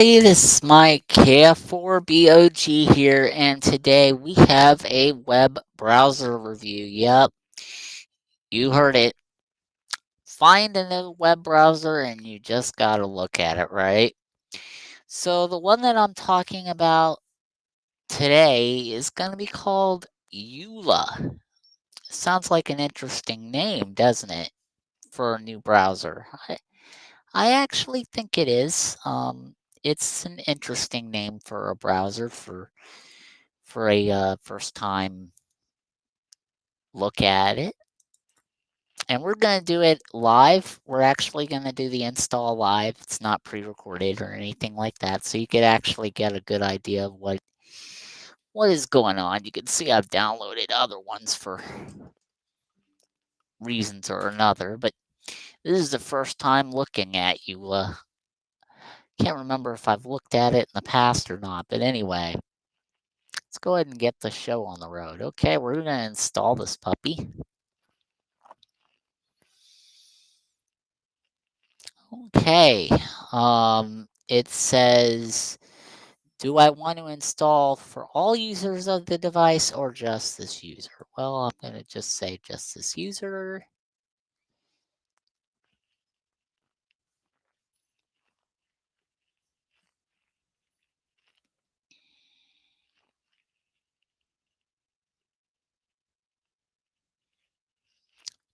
Hey, this is Mike KF4BOG here, and today we have a web browser review. Yep, you heard it. Find a new web browser and you just gotta look at it, right? So, the one that I'm talking about today is going to be called Ulaa. Sounds like an interesting name, doesn't it, for a new browser? I actually think it is. It's an interesting name for a browser for a first time look at it. And we're going to do it live. We're actually going to do the install live. It's not pre-recorded or anything like that, so you could actually get a good idea of what is going on. You can see I've downloaded other ones for reasons or another, but this is the first time looking at you. Can't remember if I've looked at it in the past or not, but anyway, let's go ahead and get the show on the road. Okay, we're going to install this puppy. Okay, it says, do I want to install for all users of the device or just this user? Well, I'm going to just say just this user.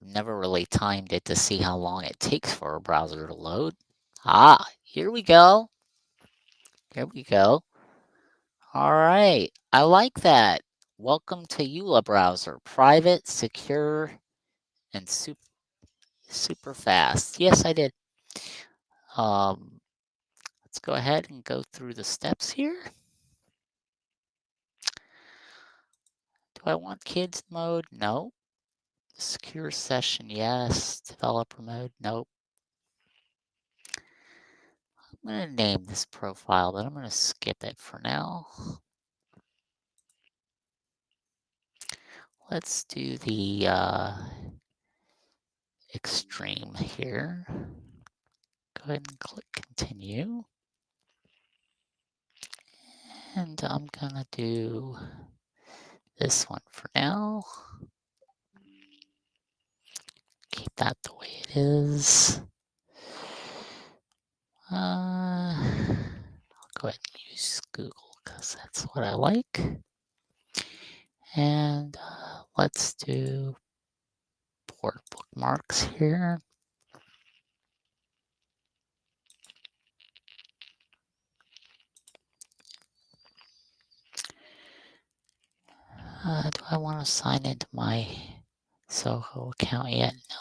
Never really timed it to see how long it takes for a browser to load. Ah, here we go. Here we go. All right, I like that. Welcome to Ulaa Browser. Private, secure, and super fast. Yes, I did. Um, let's go ahead and go through the steps here. Do I want kids mode? No. Secure session, yes. Developer mode, nope. I'm going to name this profile, but I'm going to skip it for now. Let's do the extreme here. Go ahead and click continue. And I'm going to do this one for now. Keep that the way it is. I'll go ahead and use Google because that's what I like. And let's do port bookmarks here. Do I want to sign into my Soho account yet? No.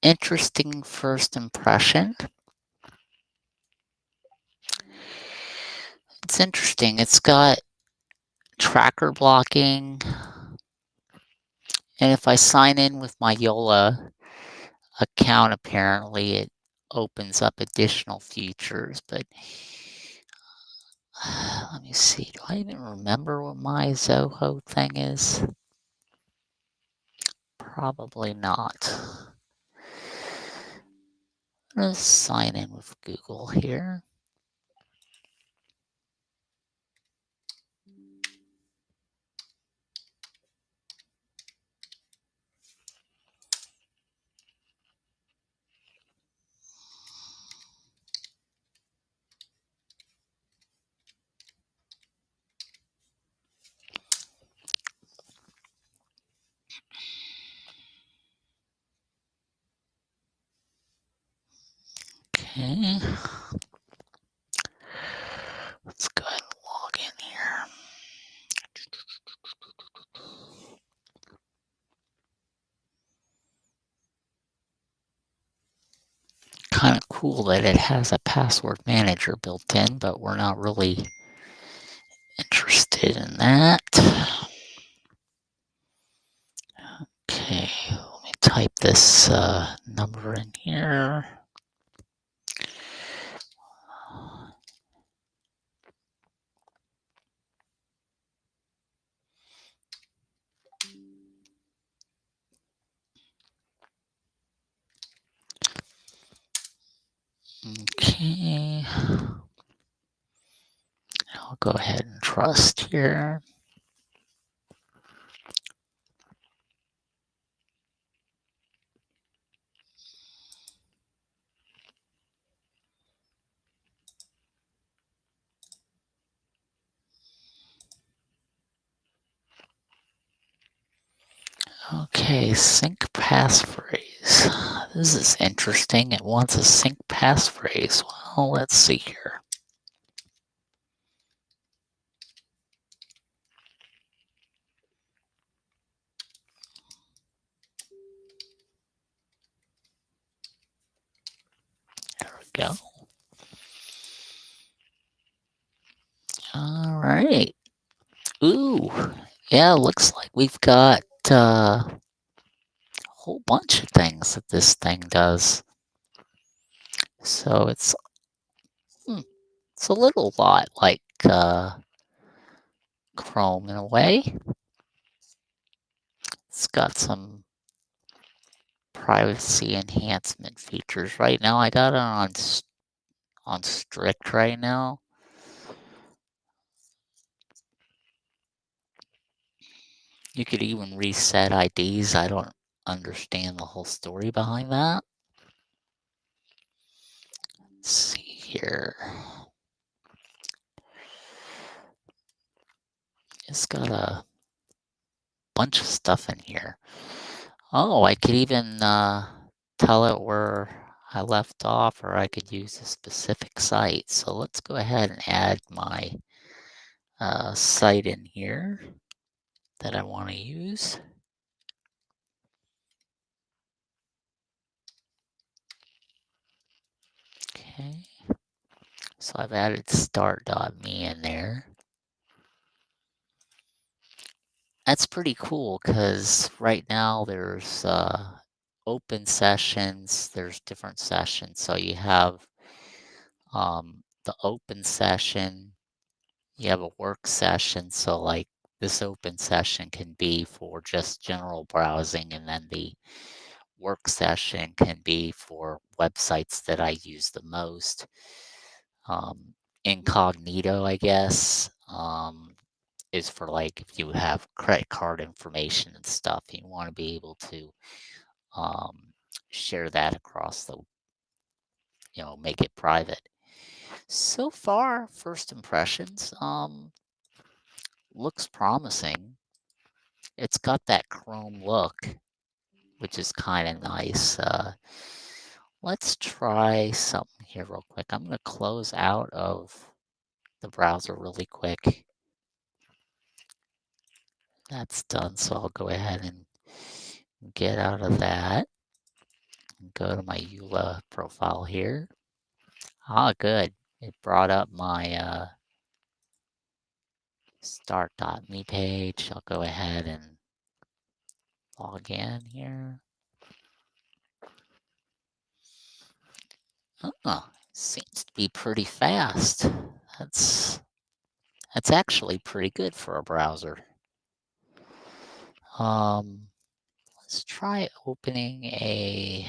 Interesting first impression. It's interesting. It's got tracker blocking. And if I sign in with my Yola account, apparently it opens up additional features. But let me see. Do I even remember what my Zoho thing is? Probably not. Let's sign in with Google here. Okay. Let's go ahead and log in here. Kind of cool that it has a password manager built in, but we're not really interested in that. Okay, let me type this number in here. go ahead and trust here. Okay, sync passphrase. This is interesting. It wants a sync passphrase. Well, let's see here. There we go. All right. Ooh, yeah, looks like we've got a whole bunch of things that this thing does. So it's a little lot like Chrome in a way. It's got some privacy enhancement features. Right now, I got it on strict right now. You could even reset IDs. I don't understand the whole story behind that. Let's see here. It's got a bunch of stuff in here. Oh, I could even tell it where I left off, or I could use a specific site. So let's go ahead and add my site in here that I want to use. Okay. So I've added start.me in there. That's pretty cool because right now there's open sessions, there's different sessions. So you have the open session, you have a work session. So like this open session can be for just general browsing, and then the work session can be for websites that I use the most. Incognito, I guess, is for like if you have credit card information and stuff, you want to be able to um, share that across the, make it private. So far, first impressions, looks promising. It's got that Chrome look, which is kind of nice. Let's try something here real quick. I'm going to close out of the browser really quick. That's done, so I'll go ahead and get out of that. Go to my Ulaa profile here. Ah, good. It brought up my start.me page. I'll go ahead and log in here. Oh, seems to be pretty fast. That's actually pretty good for a browser. Let's try opening a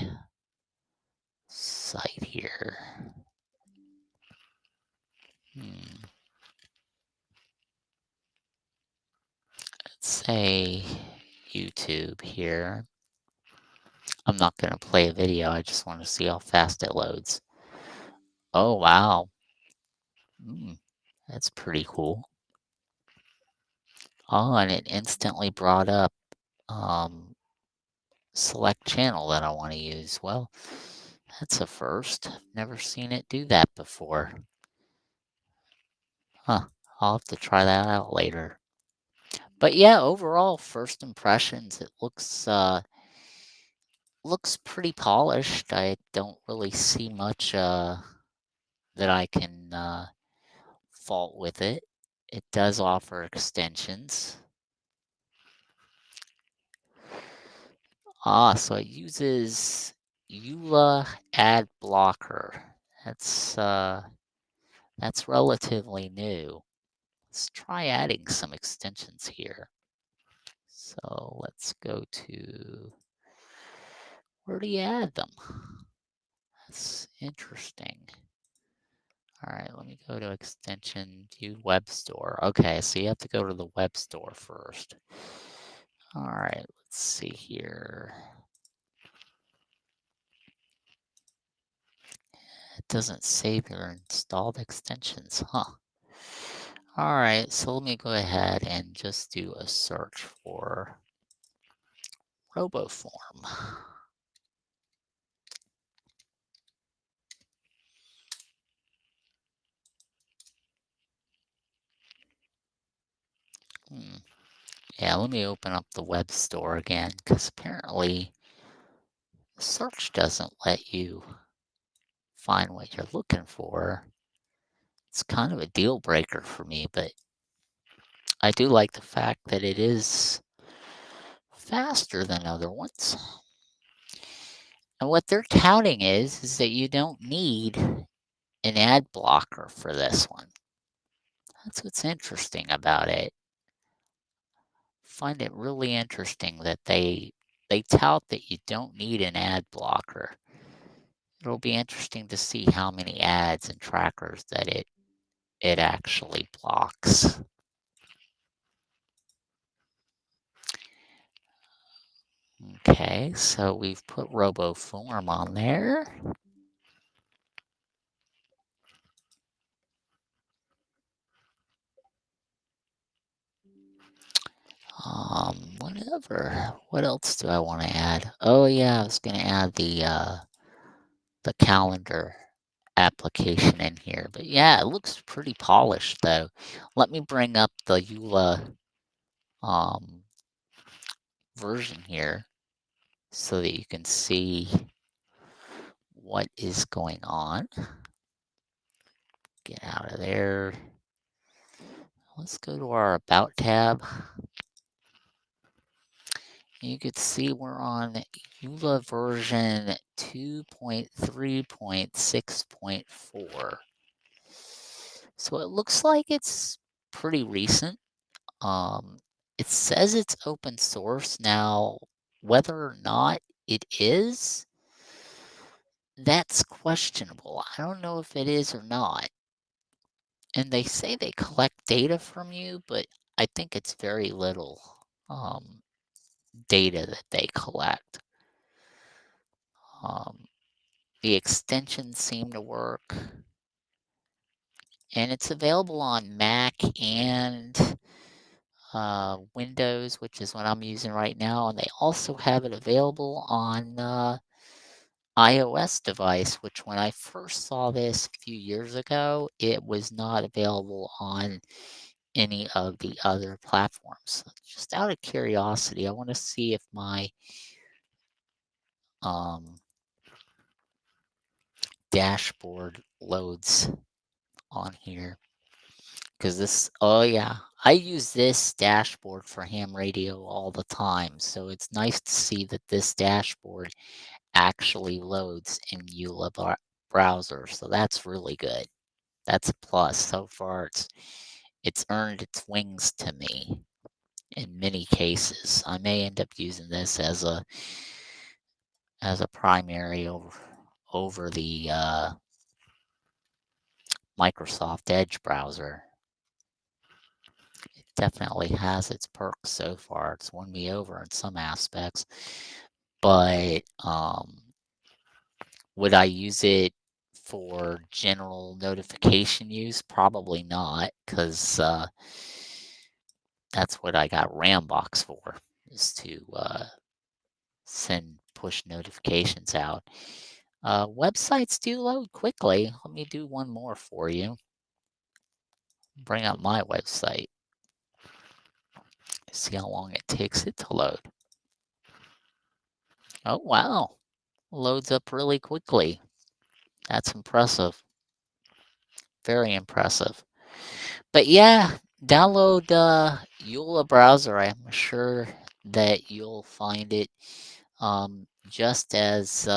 site here. Let's say YouTube here. I'm not going to play a video. I just want to see how fast it loads. Oh, wow. That's pretty cool. Oh, and it instantly brought up select channel that I want to use. Well, that's a first. Never seen it do that before. Huh. I'll have to try that out later. But yeah, overall, first impressions, it looks pretty polished. I don't really see much that I can fault with it. It does offer extensions. So it uses Ulaa Ad Blocker. That's relatively new. Let's try adding some extensions here. So let's go to, where do you add them? That's interesting. All right, let me go to extension view web store. Okay, so you have to go to the web store first. All right, let's see here. It doesn't save your installed extensions, huh? All right, so let me go ahead and just do a search for RoboForm. Hmm. Yeah, let me open up the web store again, because apparently the search doesn't let you find what you're looking for. It's kind of a deal breaker for me, but I do like the fact that it is faster than other ones. And what they're touting is that you don't need an ad blocker for this one. That's what's interesting about it. Find it really interesting that they tout that you don't need an ad blocker. It'll be interesting to see how many ads and trackers that it actually blocks. Okay, so we've put RoboForm on there. Whatever. What else do I want to add? Oh yeah, I was gonna add the calendar application in here. But yeah, it looks pretty polished though. Let me bring up the Ulaa version here so that you can see what is going on. Get out of there. Let's go to our About tab. You can see we're on Ulaa version 2.3.6.4. So it looks like it's pretty recent. Um, it says it's open source. Now, whether or not it is, that's questionable. I don't know if it is or not. And they say they collect data from you, but I think it's very little data that they collect. Um, the extensions seem to work. And it's available on Mac and Windows, which is what I'm using right now. And they also have it available on iOS device, which when I first saw this a few years ago, it was not available on any of the other platforms. Just out of curiosity, I want to see if my um, dashboard loads on here. Because this, oh yeah, I use this dashboard for ham radio all the time. So it's nice to see that this dashboard actually loads in Ulaa Browser. So that's really good. That's a plus. So far, it's earned its wings to me in many cases. I may end up using this as a primary over the Microsoft Edge browser. It definitely has its perks so far. It's won me over in some aspects, but would I use it for general notification use? Probably not, because that's what I got Rambox for, is to send push notifications out. Websites do load quickly. Let me do one more for you. Bring up my website. See how long it takes it to load. Oh, wow. Loads up really quickly. That's impressive. Very impressive. But yeah, download Ulaa Browser. I'm sure that you'll find it just as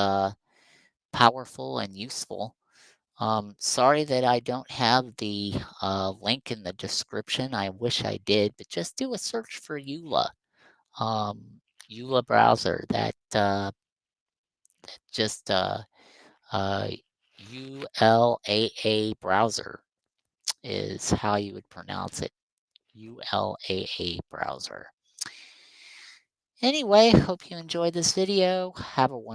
powerful and useful. Sorry that I don't have the link in the description. I wish I did, but just do a search for Ulaa. Ulaa Browser. That just uh, Ulaa Browser is how you would pronounce it. Ulaa Browser. Anyway, hope you enjoyed this video. Have a wonderful